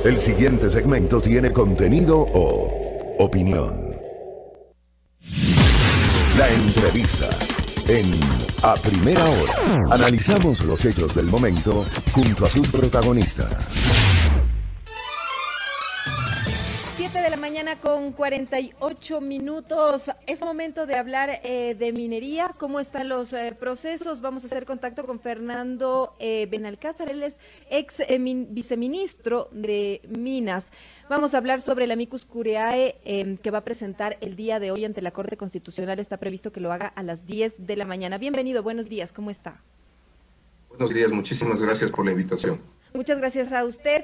El siguiente segmento tiene contenido o opinión. La entrevista en A Primera Hora. Analizamos los hechos del momento junto a su protagonista. 7 de la mañana con 48 minutos. Es momento de hablar de minería. ¿Cómo están los procesos? Vamos a hacer contacto con Fernando Benalcázar. Él es ex viceministro de Minas. Vamos a hablar sobre el amicus curiae que va a presentar el día de hoy ante la Corte Constitucional. Está previsto que lo haga a las 10 de la mañana. Bienvenido, buenos días. ¿Cómo está? Buenos días, muchísimas gracias por la invitación. Muchas gracias a usted.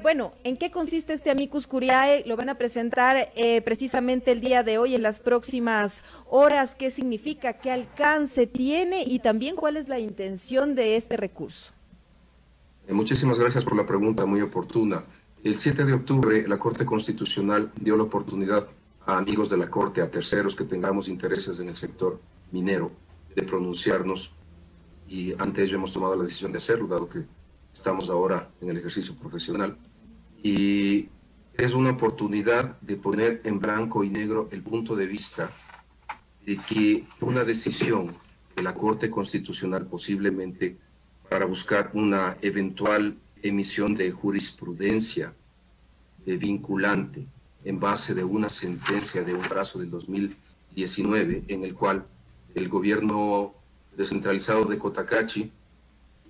Bueno, ¿en qué consiste este amicus curiae? Lo van a presentar precisamente el día de hoy, en las próximas horas. ¿Qué significa? ¿Qué alcance tiene? Y también, ¿cuál es la intención de este recurso? Muchísimas gracias por la pregunta, muy oportuna. El 7 de octubre, la Corte Constitucional dio la oportunidad a amigos de la Corte, a terceros que tengamos intereses en el sector minero, de pronunciarnos, y ante ello hemos tomado la decisión de hacerlo, dado que estamos ahora en el ejercicio profesional, y es una oportunidad de poner en blanco y negro el punto de vista de que una decisión de la Corte Constitucional, posiblemente para buscar una eventual emisión de jurisprudencia vinculante en base de una sentencia de un caso del 2019, en el cual el gobierno descentralizado de Cotacachi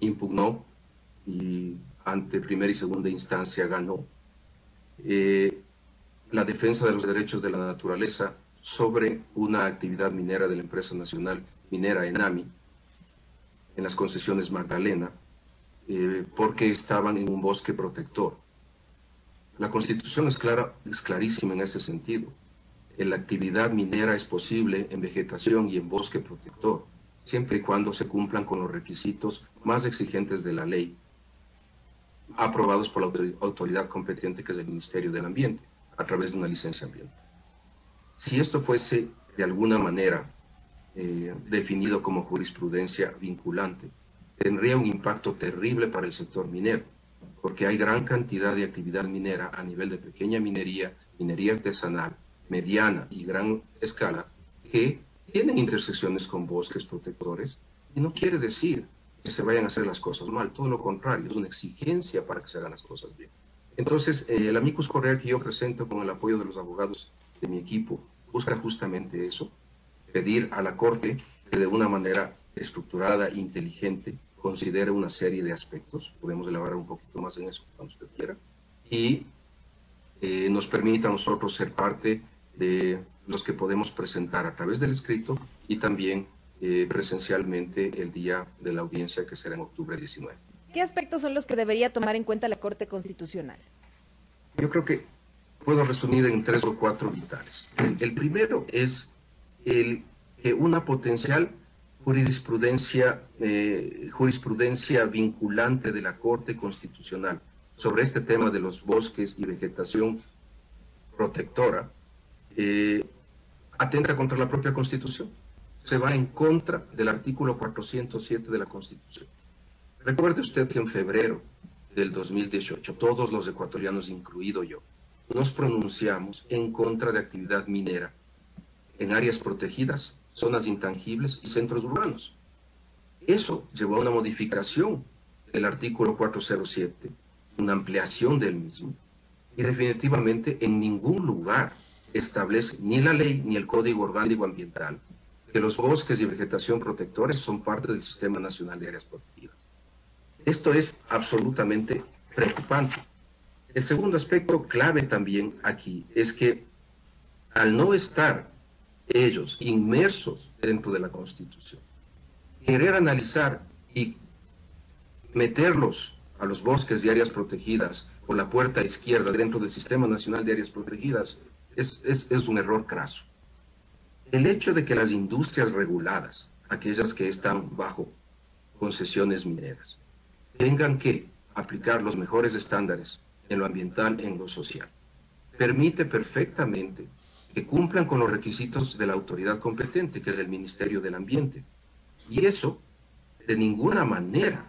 impugnó y ante primera y segunda instancia ganó la defensa de los derechos de la naturaleza sobre una actividad minera de la empresa nacional minera ENAMI en las concesiones Magdalena, porque estaban en un bosque protector. La Constitución es clarísima en ese sentido. La actividad minera es posible en vegetación y en bosque protector, siempre y cuando se cumplan con los requisitos más exigentes de la ley, aprobados por la autoridad competente, que es el Ministerio del Ambiente, a través de una licencia ambiental. Si esto fuese de alguna manera definido como jurisprudencia vinculante, tendría un impacto terrible para el sector minero, porque hay gran cantidad de actividad minera a nivel de pequeña minería, minería artesanal, mediana y gran escala, que tienen intersecciones con bosques protectores, y no quiere decir que se vayan a hacer las cosas mal, todo lo contrario, es una exigencia para que se hagan las cosas bien. Entonces, el amicus curiae que yo presento con el apoyo de los abogados de mi equipo busca justamente eso, pedir a la Corte que de una manera estructurada e inteligente considere una serie de aspectos, podemos elaborar un poquito más en eso cuando usted quiera, y nos permita a nosotros ser parte de los que podemos presentar a través del escrito y también presencialmente el día de la audiencia, que será en octubre 19. ¿Qué aspectos son los que debería tomar en cuenta la Corte Constitucional? Yo creo que puedo resumir en 3 o 4 vitales. El primero es que una potencial jurisprudencia vinculante de la Corte Constitucional sobre este tema de los bosques y vegetación protectora atenta contra la propia Constitución. Se va en contra del artículo 407 de la Constitución. Recuerde usted que en febrero del 2018, todos los ecuatorianos, incluido yo, nos pronunciamos en contra de actividad minera en áreas protegidas, zonas intangibles y centros urbanos. Eso llevó a una modificación del artículo 407, una ampliación del mismo, y definitivamente en ningún lugar establece ni la ley ni el Código Orgánico Ambiental que los bosques y vegetación protectores son parte del Sistema Nacional de Áreas Protegidas. Esto es absolutamente preocupante. El segundo aspecto clave también aquí es que al no estar ellos inmersos dentro de la Constitución, querer analizar y meterlos a los bosques y áreas protegidas por la puerta izquierda dentro del Sistema Nacional de Áreas Protegidas es un error craso. El hecho de que las industrias reguladas, aquellas que están bajo concesiones mineras, tengan que aplicar los mejores estándares en lo ambiental, en lo social, permite perfectamente que cumplan con los requisitos de la autoridad competente, que es el Ministerio del Ambiente. Y eso, de ninguna manera,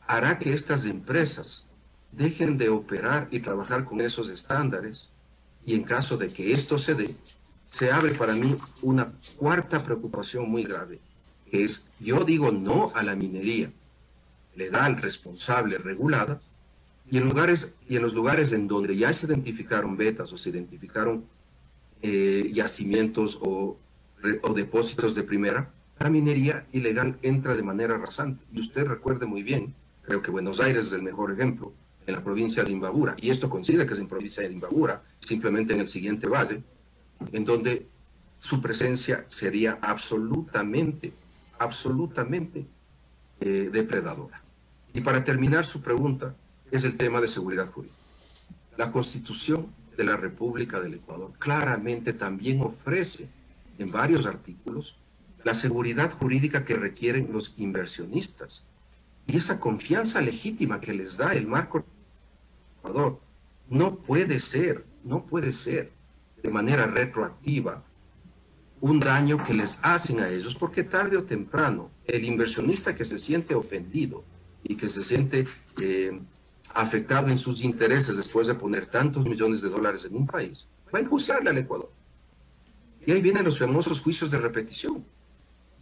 hará que estas empresas dejen de operar y trabajar con esos estándares, y en caso de que esto se dé, se abre para mí una cuarta preocupación muy grave, que es, yo digo no a la minería legal, responsable, regulada, y en los lugares en donde ya se identificaron vetas o se identificaron yacimientos o depósitos de primera, la minería ilegal entra de manera rasante. Y usted recuerde muy bien, creo que Buenos Aires es el mejor ejemplo, en la provincia de Imbabura, y esto coincide que es en provincia de Imbabura, simplemente en el siguiente valle, en donde su presencia sería absolutamente depredadora. Y para terminar su pregunta, es el tema de seguridad jurídica. La Constitución de la República del Ecuador claramente también ofrece en varios artículos la seguridad jurídica que requieren los inversionistas y esa confianza legítima que les da el marco Ecuador. No puede ser de manera retroactiva un daño que les hacen a ellos, porque tarde o temprano el inversionista que se siente ofendido y que se siente afectado en sus intereses después de poner tantos millones de dólares en un país, va a enjuiciarle al Ecuador. Y ahí vienen los famosos juicios de repetición.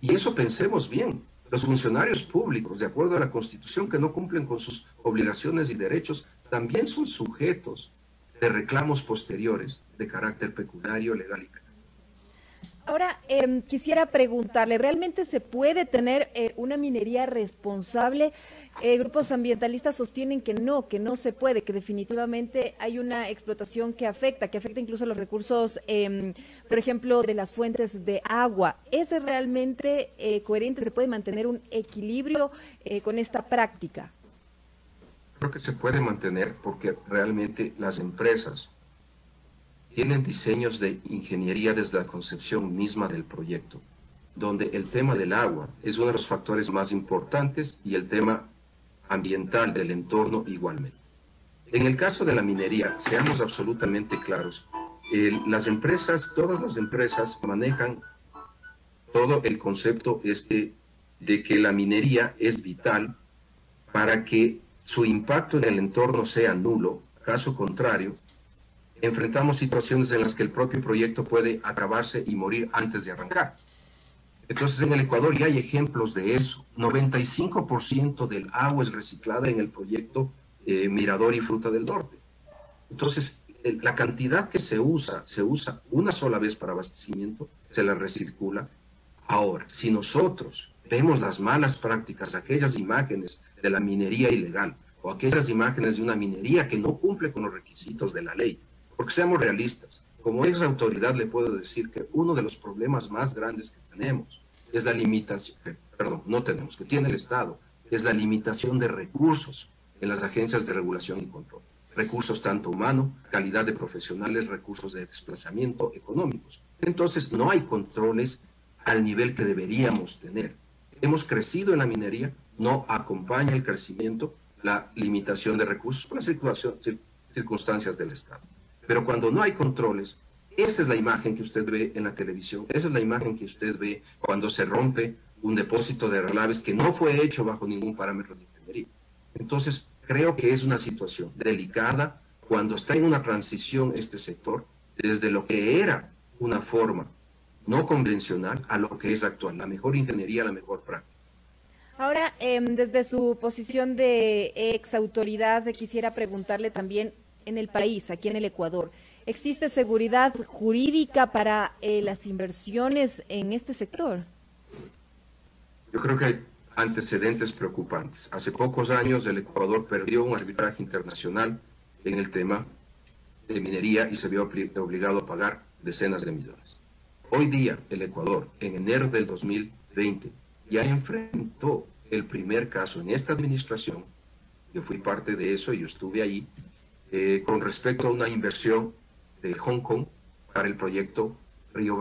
Y eso pensemos bien. Los funcionarios públicos, de acuerdo a la Constitución, que no cumplen con sus obligaciones y derechos, también son sujetos de reclamos posteriores de carácter pecuniario, legal y penal. Ahora, quisiera preguntarle, ¿realmente se puede tener una minería responsable? Grupos ambientalistas sostienen que no se puede, que definitivamente hay una explotación que afecta incluso a los recursos, por ejemplo, de las fuentes de agua. ¿Es realmente coherente? ¿Se puede mantener un equilibrio con esta práctica? Creo que se puede mantener porque realmente las empresas tienen diseños de ingeniería desde la concepción misma del proyecto, donde el tema del agua es uno de los factores más importantes y el tema ambiental del entorno igualmente. En el caso de la minería, seamos absolutamente claros, todas las empresas manejan todo el concepto de que la minería es vital para que su impacto en el entorno sea nulo. Caso contrario, enfrentamos situaciones en las que el propio proyecto puede acabarse y morir antes de arrancar. Entonces, en el Ecuador ya hay ejemplos de eso. 95% del agua es reciclada en el proyecto Mirador y Fruta del Norte. Entonces, la cantidad que se usa una sola vez para abastecimiento, se la recircula. Ahora, si nosotros vemos las malas prácticas, aquellas imágenes de la minería ilegal o aquellas imágenes de una minería que no cumple con los requisitos de la ley, porque seamos realistas, como ex autoridad le puedo decir que uno de los problemas más grandes que tenemos es la limitación, que tiene el Estado, es la limitación de recursos en las agencias de regulación y control. Recursos tanto humanos, calidad de profesionales, recursos de desplazamiento económicos. Entonces no hay controles al nivel que deberíamos tener. Hemos crecido en la minería, no acompaña el crecimiento, la limitación de recursos por las circunstancias del Estado. Pero cuando no hay controles, esa es la imagen que usted ve en la televisión, esa es la imagen que usted ve cuando se rompe un depósito de relaves que no fue hecho bajo ningún parámetro de ingeniería. Entonces, creo que es una situación delicada cuando está en una transición este sector, desde lo que era una forma no convencional a lo que es actual, la mejor ingeniería, la mejor práctica. Ahora, desde su posición de ex autoridad, quisiera preguntarle también, en el país, aquí en el Ecuador, ¿existe seguridad jurídica para las inversiones en este sector? Yo creo que hay antecedentes preocupantes. Hace pocos años el Ecuador perdió un arbitraje internacional en el tema de minería y se vio obligado a pagar decenas de millones. Hoy día el Ecuador, en enero del 2020, ya enfrentó el primer caso en esta administración. Yo fui parte de eso y yo estuve ahí, con respecto a una inversión de Hong Kong para el proyecto Río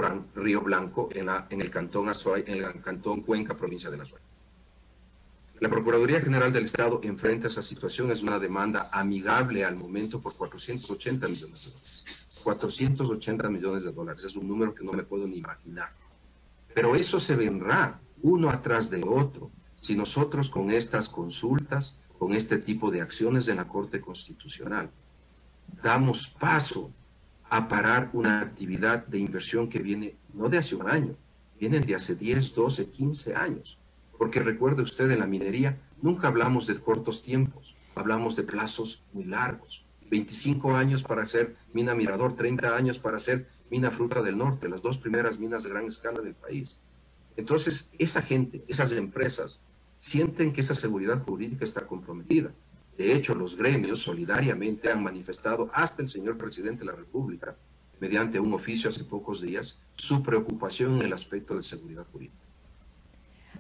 Blanco en el cantón Azuay, en el cantón Cuenca, provincia de La Azuay. La Procuraduría General del Estado enfrenta esa situación, es una demanda amigable al momento por 480 millones de dólares. 480 millones de dólares, es un número que no me puedo ni imaginar. Pero eso se vendrá uno atrás de otro si nosotros con estas consultas, con este tipo de acciones en la Corte Constitucional, damos paso a parar una actividad de inversión que viene no de hace un año, viene de hace 10, 12, 15 años. Porque recuerde usted, en la minería nunca hablamos de cortos tiempos, hablamos de plazos muy largos. 25 años para hacer mina Mirador, 30 años para hacer mina Fruta del Norte, las dos primeras minas de gran escala del país. Entonces, esa gente, esas empresas, sienten que esa seguridad jurídica está comprometida. De hecho, los gremios solidariamente han manifestado, hasta el señor presidente de la República, mediante un oficio hace pocos días, su preocupación en el aspecto de seguridad jurídica.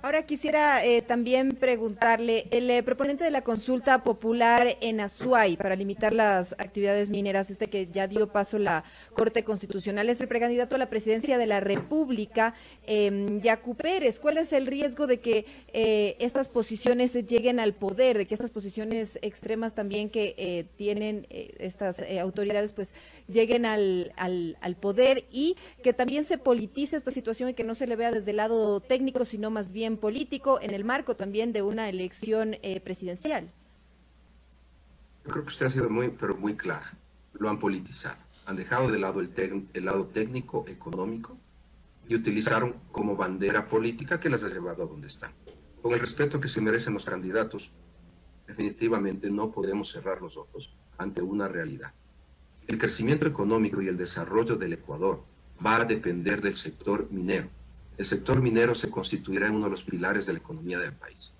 Ahora quisiera también preguntarle, el proponente de la consulta popular en Azuay para limitar las actividades mineras, que ya dio paso la Corte Constitucional, es el precandidato a la presidencia de la República, Yacu Pérez. ¿Cuál es el riesgo de que estas posiciones lleguen al poder, de que estas posiciones extremas también que tienen estas autoridades pues lleguen al poder, y que también se politice esta situación y que no se le vea desde el lado técnico, sino más bien político, en el marco también de una elección presidencial? Yo creo que usted ha sido muy clara. Lo han politizado. Han dejado de lado el lado técnico, económico, y utilizaron como bandera política que las ha llevado a donde están. Con el respeto que se merecen los candidatos, definitivamente no podemos cerrar los ojos ante una realidad. El crecimiento económico y el desarrollo del Ecuador va a depender del sector minero. El sector minero se constituirá en uno de los pilares de la economía del país.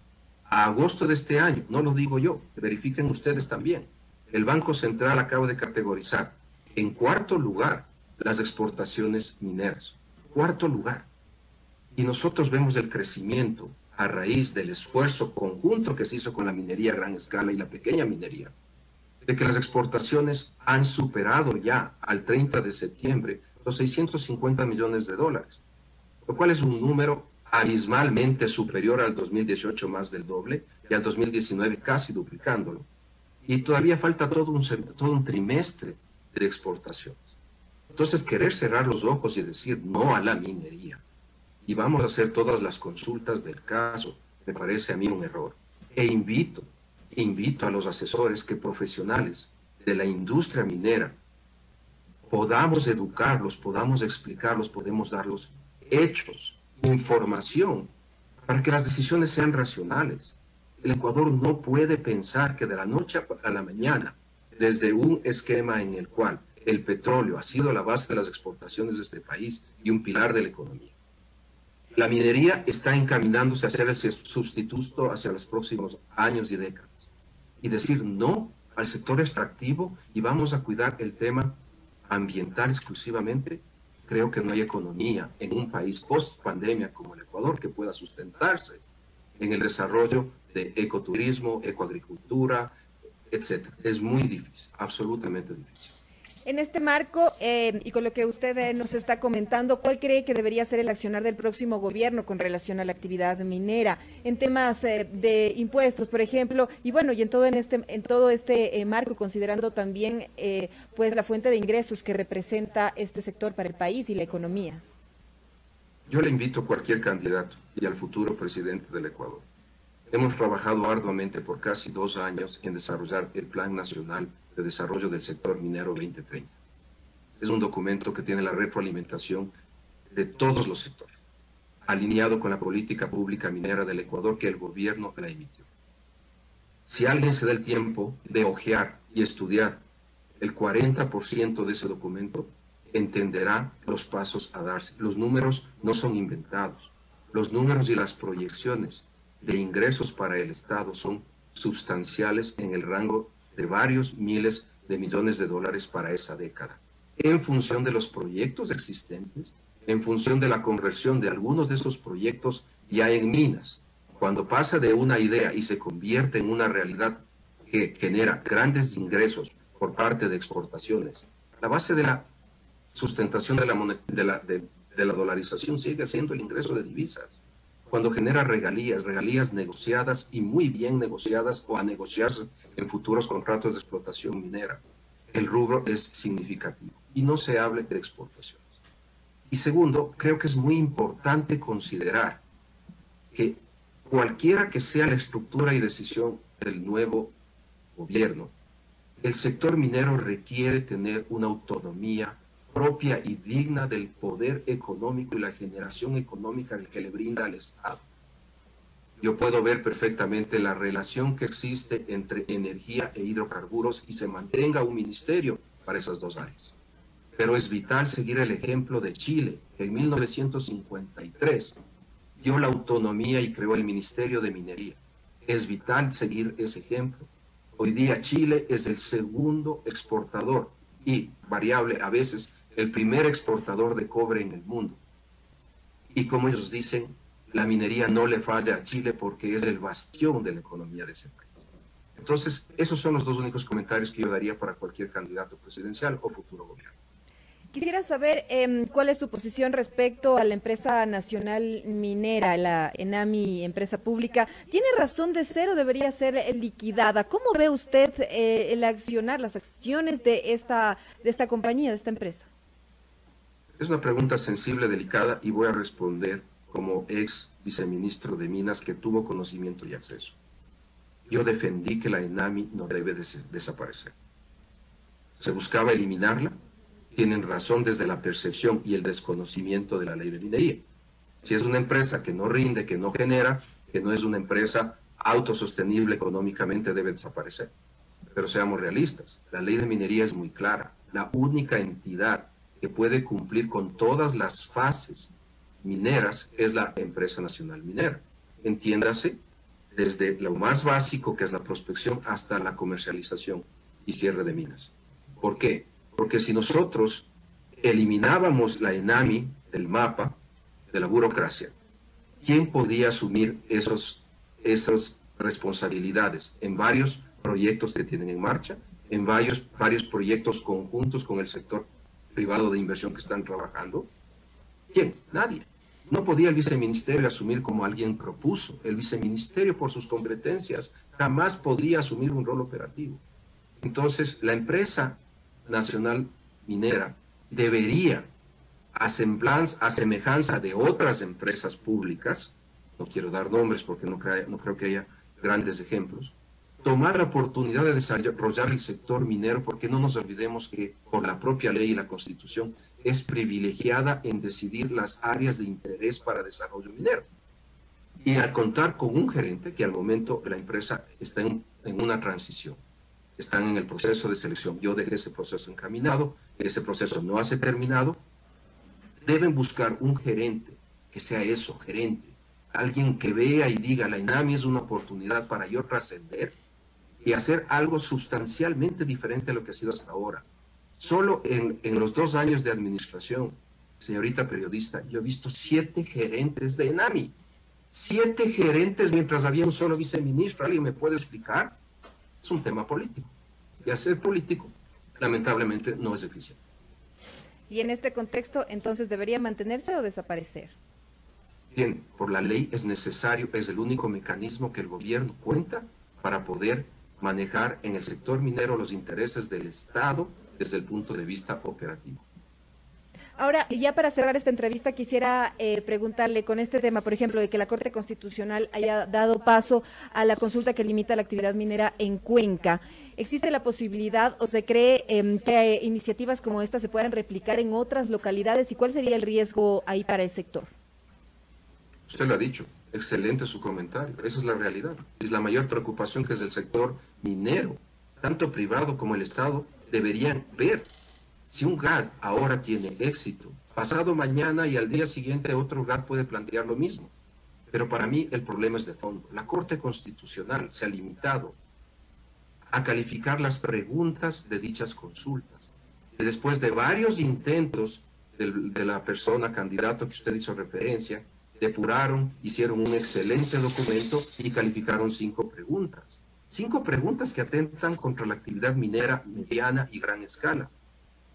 A agosto de este año, no lo digo yo, verifiquen ustedes también, el Banco Central acaba de categorizar en cuarto lugar las exportaciones mineras. Cuarto lugar. Y nosotros vemos el crecimiento a raíz del esfuerzo conjunto que se hizo con la minería a gran escala y la pequeña minería, de que las exportaciones han superado ya al 30 de septiembre los 650 millones de dólares. Lo cual es un número abismalmente superior al 2018, más del doble, y al 2019 casi duplicándolo. Y todavía falta todo un trimestre de exportaciones. Entonces, querer cerrar los ojos y decir no a la minería, y vamos a hacer todas las consultas del caso, me parece a mí un error. E invito a los asesores que profesionales de la industria minera podamos educarlos, podamos explicarlos, podemos darlos hechos, información, para que las decisiones sean racionales. El Ecuador no puede pensar que de la noche a la mañana, desde un esquema en el cual el petróleo ha sido la base de las exportaciones de este país y un pilar de la economía, la minería está encaminándose a ser el sustituto hacia los próximos años y décadas. Y decir no al sector extractivo y vamos a cuidar el tema ambiental exclusivamente, creo que no hay economía en un país post-pandemia como el Ecuador que pueda sustentarse en el desarrollo de ecoturismo, ecoagricultura, etc. Es muy difícil, absolutamente difícil. En este marco, y con lo que usted nos está comentando, ¿cuál cree que debería ser el accionar del próximo gobierno con relación a la actividad minera en temas de impuestos, por ejemplo, y bueno, y en todo este marco, considerando también pues la fuente de ingresos que representa este sector para el país y la economía? Yo le invito a cualquier candidato y al futuro presidente del Ecuador. Hemos trabajado arduamente por casi 2 años en desarrollar el Plan Nacional de Desarrollo del Sector Minero 2030. Es un documento que tiene la retroalimentación de todos los sectores, alineado con la política pública minera del Ecuador que el gobierno la emitió. Si alguien se da el tiempo de hojear y estudiar el 40% de ese documento, entenderá los pasos a darse. Los números no son inventados. Los números y las proyecciones de ingresos para el Estado son sustanciales en el rango de varios miles de millones de dólares para esa década, en función de los proyectos existentes, en función de la conversión de algunos de esos proyectos ya en minas. Cuando pasa de una idea y se convierte en una realidad que genera grandes ingresos por parte de exportaciones, la base de la sustentación de la dolarización sigue siendo el ingreso de divisas. Cuando genera regalías negociadas y muy bien negociadas o a negociarse en futuros contratos de explotación minera, el rubro es significativo y no se hable de exportaciones. Y segundo, creo que es muy importante considerar que cualquiera que sea la estructura y decisión del nuevo gobierno, el sector minero requiere tener una autonomía propia y digna del poder económico y la generación económica que le brinda al Estado. Yo puedo ver perfectamente la relación que existe entre energía e hidrocarburos y se mantenga un ministerio para esas dos áreas. Pero es vital seguir el ejemplo de Chile, que en 1953 dio la autonomía y creó el Ministerio de Minería. Es vital seguir ese ejemplo. Hoy día Chile es el segundo exportador y, variable a veces, el primer exportador de cobre en el mundo. Y como ellos dicen, la minería no le falla a Chile porque es el bastión de la economía de ese país. Entonces, esos son los dos únicos comentarios que yo daría para cualquier candidato presidencial o futuro gobierno. Quisiera saber cuál es su posición respecto a la empresa nacional minera, la ENAMI, empresa pública. ¿Tiene razón de ser o debería ser liquidada? ¿Cómo ve usted el accionar, las acciones de esta compañía, de esta empresa? Es una pregunta sensible, delicada, y voy a responder como ex viceministro de Minas que tuvo conocimiento y acceso. Yo defendí que la ENAMI no debe desaparecer. Se buscaba eliminarla. Tienen razón desde la percepción y el desconocimiento de la ley de minería. Si es una empresa que no rinde, que no genera, que no es una empresa autosostenible económicamente, debe desaparecer. Pero seamos realistas, la ley de minería es muy clara. La única entidad que puede cumplir con todas las fases mineras es la empresa nacional minera. Entiéndase, desde lo más básico, que es la prospección, hasta la comercialización y cierre de minas. ¿Por qué? Porque si nosotros eliminábamos la ENAMI del mapa de la burocracia, ¿quién podía asumir esas responsabilidades en varios proyectos que tienen en marcha, en varios proyectos conjuntos con el sector privado de inversión que están trabajando? ¿Quién? Nadie. No podía el viceministerio asumir como alguien propuso. El viceministerio, por sus competencias, jamás podría asumir un rol operativo. Entonces, la empresa nacional minera debería, a semejanza de otras empresas públicas, no quiero dar nombres porque no creo que haya grandes ejemplos, tomar la oportunidad de desarrollar el sector minero, porque no nos olvidemos que por la propia ley y la Constitución es privilegiada en decidir las áreas de interés para desarrollo minero. Y al contar con un gerente, que al momento la empresa está en una transición, están en el proceso de selección. Yo dejé ese proceso encaminado, ese proceso no se ha terminado. Deben buscar un gerente que sea eso, gerente. Alguien que vea y diga, la ENAMI es una oportunidad para yo trascender y hacer algo sustancialmente diferente a lo que ha sido hasta ahora. Solo en los 2 años de administración, señorita periodista, yo he visto 7 gerentes de ENAMI. 7 gerentes mientras había un solo viceministro. ¿Alguien me puede explicar? Es un tema político. Y hacer político, lamentablemente, no es eficiente. Y en este contexto, entonces, ¿debería mantenerse o desaparecer? Bien, por la ley es necesario, es el único mecanismo que el gobierno cuenta para poder manejar en el sector minero los intereses del Estado desde el punto de vista operativo. Ahora, ya para cerrar esta entrevista, quisiera preguntarle con este tema, por ejemplo, de que la Corte Constitucional haya dado paso a la consulta que limita la actividad minera en Cuenca. ¿Existe la posibilidad o se cree que iniciativas como esta se puedan replicar en otras localidades y cuál sería el riesgo ahí para el sector? Usted lo ha dicho, excelente su comentario, esa es la realidad. Es la mayor preocupación que es el sector minero, tanto privado como el Estado, deberían ver. Si un GAD ahora tiene éxito, pasado mañana y al día siguiente otro GAD puede plantear lo mismo. Pero para mí el problema es de fondo. La Corte Constitucional se ha limitado a calificar las preguntas de dichas consultas. Y después de varios intentos de la persona candidato que usted hizo referencia, depuraron, hicieron un excelente documento y calificaron 5 preguntas. 5 preguntas que atentan contra la actividad minera mediana y gran escala.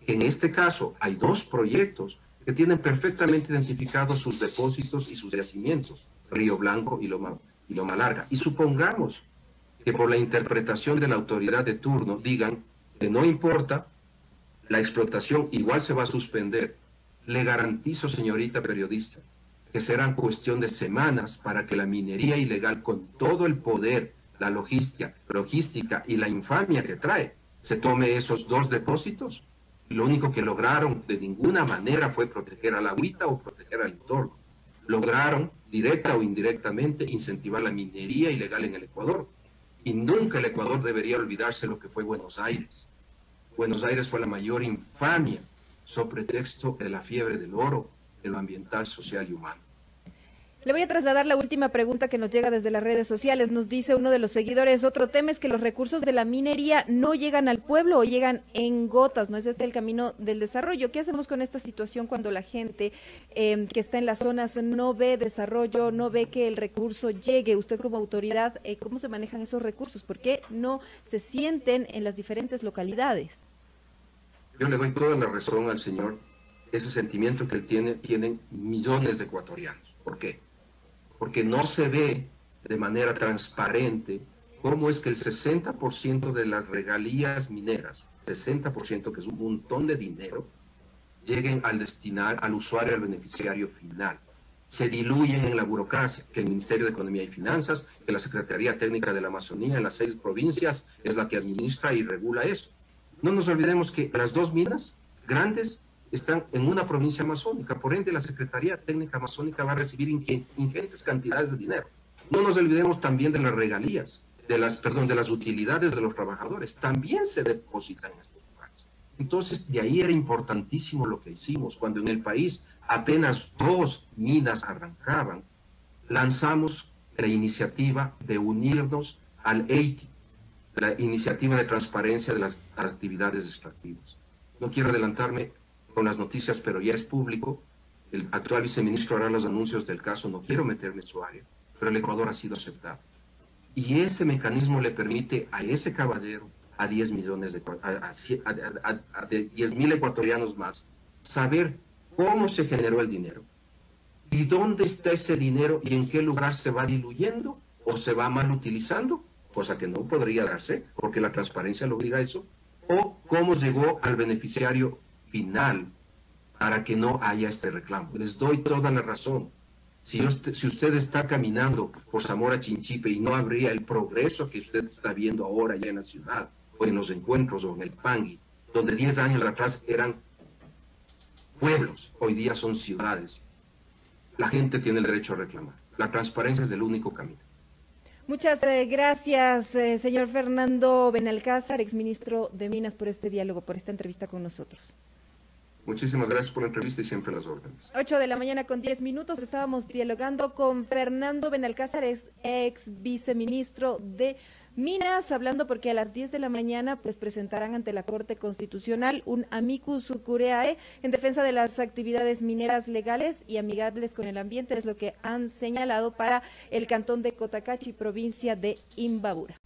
En este caso hay 2 proyectos que tienen perfectamente identificados sus depósitos y sus yacimientos, Río Blanco y Loma Larga. Y supongamos que por la interpretación de la autoridad de turno digan que no importa, la explotación igual se va a suspender. Le garantizo, señorita periodista, que serán cuestión de semanas para que la minería ilegal, con todo el poder, la logística y la infamia que trae, se tome esos dos depósitos. Lo único que lograron de ninguna manera fue proteger a la agüita o proteger al entorno. Lograron, directa o indirectamente, incentivar la minería ilegal en el Ecuador. Y nunca el Ecuador debería olvidarse lo que fue Buenos Aires. Buenos Aires fue la mayor infamia sobre pretexto de la fiebre del oro, de lo ambiental, social y humano. Le voy a trasladar la última pregunta que nos llega desde las redes sociales. Nos dice uno de los seguidores, otro tema es que los recursos de la minería no llegan al pueblo o llegan en gotas, ¿no es este el camino del desarrollo? ¿Qué hacemos con esta situación cuando la gente que está en las zonas no ve desarrollo, no ve que el recurso llegue? Usted como autoridad, ¿cómo se manejan esos recursos? ¿Por qué no se sienten en las diferentes localidades? Yo le doy toda la razón al señor. Ese sentimiento que él tiene, tienen millones de ecuatorianos. ¿Por qué? Porque no se ve de manera transparente cómo es que el 60% de las regalías mineras, 60%, que es un montón de dinero, lleguen al destinar al usuario, al beneficiario final. Se diluyen en la burocracia, que el Ministerio de Economía y Finanzas, que la Secretaría Técnica de la Amazonía en las 6 provincias es la que administra y regula eso. No nos olvidemos que las 2 minas grandes están en una provincia amazónica, por ende la Secretaría Técnica Amazónica va a recibir ingentes cantidades de dinero. No nos olvidemos también de las regalías, de las utilidades de los trabajadores, también se depositan en estos lugares. Entonces, de ahí era importantísimo lo que hicimos, cuando en el país apenas 2 minas arrancaban, lanzamos la iniciativa de unirnos al EITI, la iniciativa de transparencia de las actividades extractivas. No quiero adelantarme con las noticias, pero ya es público. El actual viceministro hará los anuncios del caso, no quiero meterme en su área, pero el Ecuador ha sido aceptado. Y ese mecanismo le permite a ese caballero, a 10 millones de 10.000 ecuatorianos más, saber cómo se generó el dinero y dónde está ese dinero y en qué lugar se va diluyendo o se va mal utilizando, cosa que no podría darse porque la transparencia lo obliga a eso, o cómo llegó al beneficiario final para que no haya este reclamo. Les doy toda la razón. Si usted está caminando por Zamora Chinchipe y no habría el progreso que usted está viendo ahora ya en la ciudad, o en los encuentros, o en el Pangui, donde 10 años atrás eran pueblos, hoy día son ciudades, la gente tiene el derecho a reclamar. La transparencia es el único camino. Muchas gracias, señor Fernando Benalcázar, exministro de Minas, por este diálogo, por esta entrevista con nosotros. Muchísimas gracias por la entrevista y siempre las órdenes. 8:10 a.m. Estábamos dialogando con Fernando Benalcázar, ex viceministro de Minas, hablando porque a las 10 de la mañana pues presentarán ante la Corte Constitucional un amicus curiae en defensa de las actividades mineras legales y amigables con el ambiente, es lo que han señalado para el cantón de Cotacachi, provincia de Imbabura.